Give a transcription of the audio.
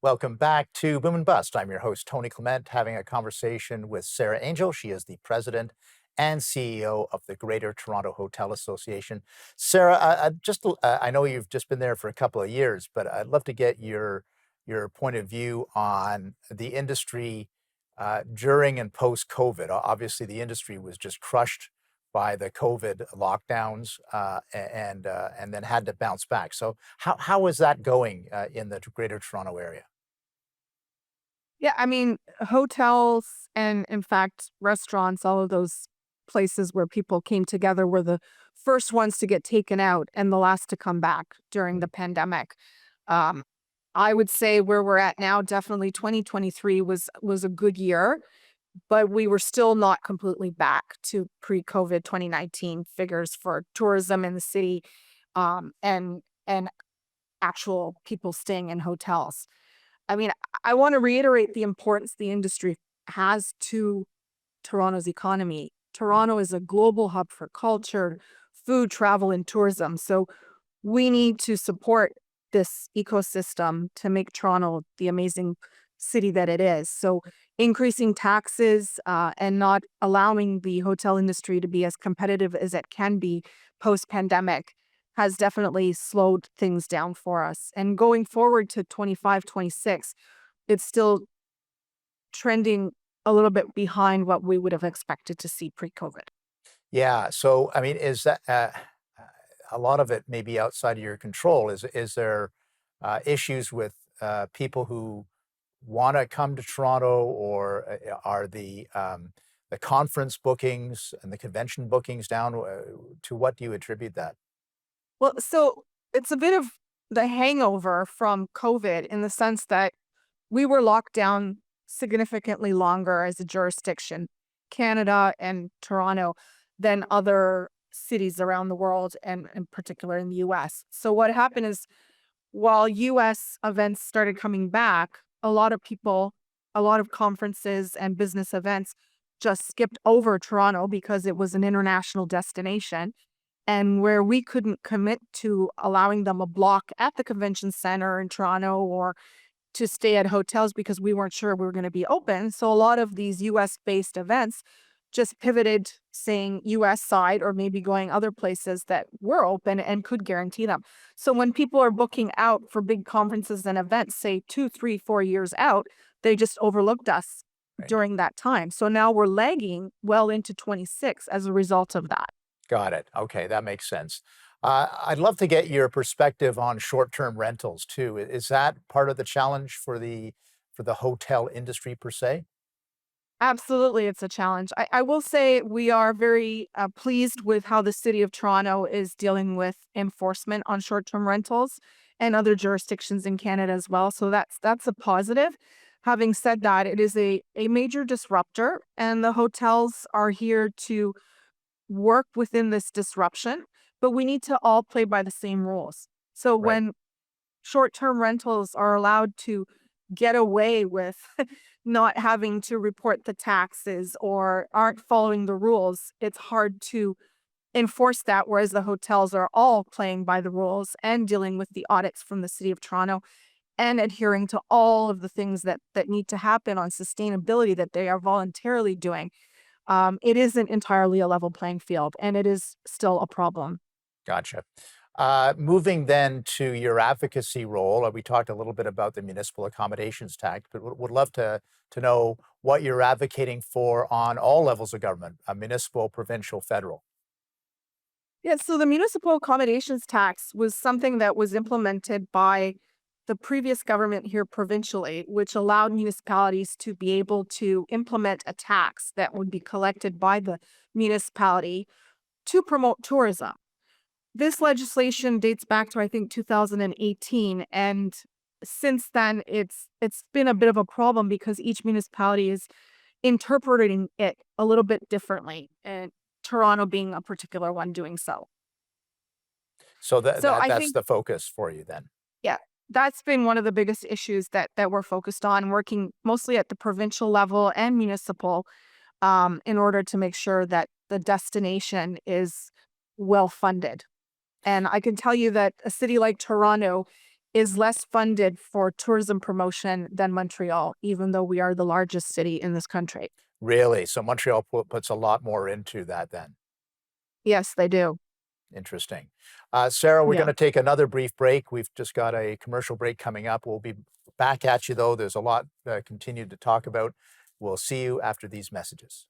Welcome back to Boom and Bust. I'm your host, Tony Clement, having a conversation with Sara Angel. She is the president and CEO of the Greater Toronto Hotel Association. Sara, I know you've just been there for a couple of years, but I'd love to get your point of view on the industry during and post COVID. Obviously, the industry was just crushed by the COVID lockdowns and then had to bounce back. So, how is that going in the Greater Toronto area? Yeah, I mean, hotels and in fact, restaurants, all of those places where people came together were the first ones to get taken out and the last to come back during the pandemic. Um, I would say where we're at now, definitely 2023 was a good year, but we were still not completely back to pre-COVID 2019 figures for tourism in the city, and actual people staying in hotels. I mean, I want to reiterate the importance the industry has to Toronto's economy. Toronto is a global hub for culture, food, travel, and tourism. So we need to support this ecosystem to make Toronto the amazing city that it is. So increasing taxes and not allowing the hotel industry to be as competitive as it can be post pandemic has definitely slowed things down for us. And going forward to 25, 26, it's still trending a little bit behind what we would have expected to see pre-COVID. Yeah. So, I mean, is that a lot of it may be outside of your control? Is there issues with people who want to come to Toronto, or are the conference bookings and the convention bookings down? To what do you attribute that? Well, so it's a bit of the hangover from COVID in the sense that we were locked down significantly longer as a jurisdiction, Canada and Toronto, than other cities around the world and in particular in the US. So what happened is while US events started coming back, a lot of people, a lot of conferences and business events just skipped over Toronto because it was an international destination. And where we couldn't commit to allowing them a block at the convention center in Toronto or to stay at hotels because we weren't sure we were going to be open. So a lot of these US based events just pivoted, saying US side or maybe going other places that were open and could guarantee them. So when people are booking out for big conferences and events, say 2, 3, 4 years out, they just overlooked us Right. during that time. So now we're lagging well into 26 as a result of that. Got it. Okay, that makes sense. I'd love to get your perspective on short-term rentals too. Is that part of the challenge for the hotel industry per se? Absolutely, it's a challenge. I will say we are very pleased with how the city of Toronto is dealing with enforcement on short-term rentals and other jurisdictions in Canada as well. So that's a positive. Having said that, it is a major disruptor, and the hotels are here to work within this disruption, but we need to all play by the same rules. So Right. when short-term rentals are allowed to get away with not having to report the taxes or aren't following the rules, it's hard to enforce that. Whereas the hotels are all playing by the rules and dealing with the audits from the city of Toronto and adhering to all of the things that need to happen on sustainability that they are voluntarily doing. It isn't entirely a level playing field, and it is still a problem. Gotcha. Moving then to your advocacy role, we talked a little bit about the municipal accommodations tax, but would love to know what you're advocating for on all levels of government, municipal, provincial, federal. Yeah, so the municipal accommodations tax was something that was implemented by the previous government here provincially, which allowed municipalities to be able to implement a tax that would be collected by the municipality to promote tourism. This legislation dates back to I think 2018, and since then it's been a bit of a problem because each municipality is interpreting it a little bit differently, and Toronto being a particular one doing so. So So I that's think, the focus for you then. yeah, that's been one of the biggest issues that we're focused on, working mostly at the provincial level and municipal, in order to make sure that the destination is well funded. And I can tell you that a city like Toronto is less funded for tourism promotion than Montreal, even though we are the largest city in this country. Really? So Montreal puts a lot more into that then. Yes, they do. Interesting. Sarah, we're Yeah. going to take another brief break. We've just got a commercial break coming up. We'll be back at you, though. There's a lot continue to talk about. We'll see you after these messages.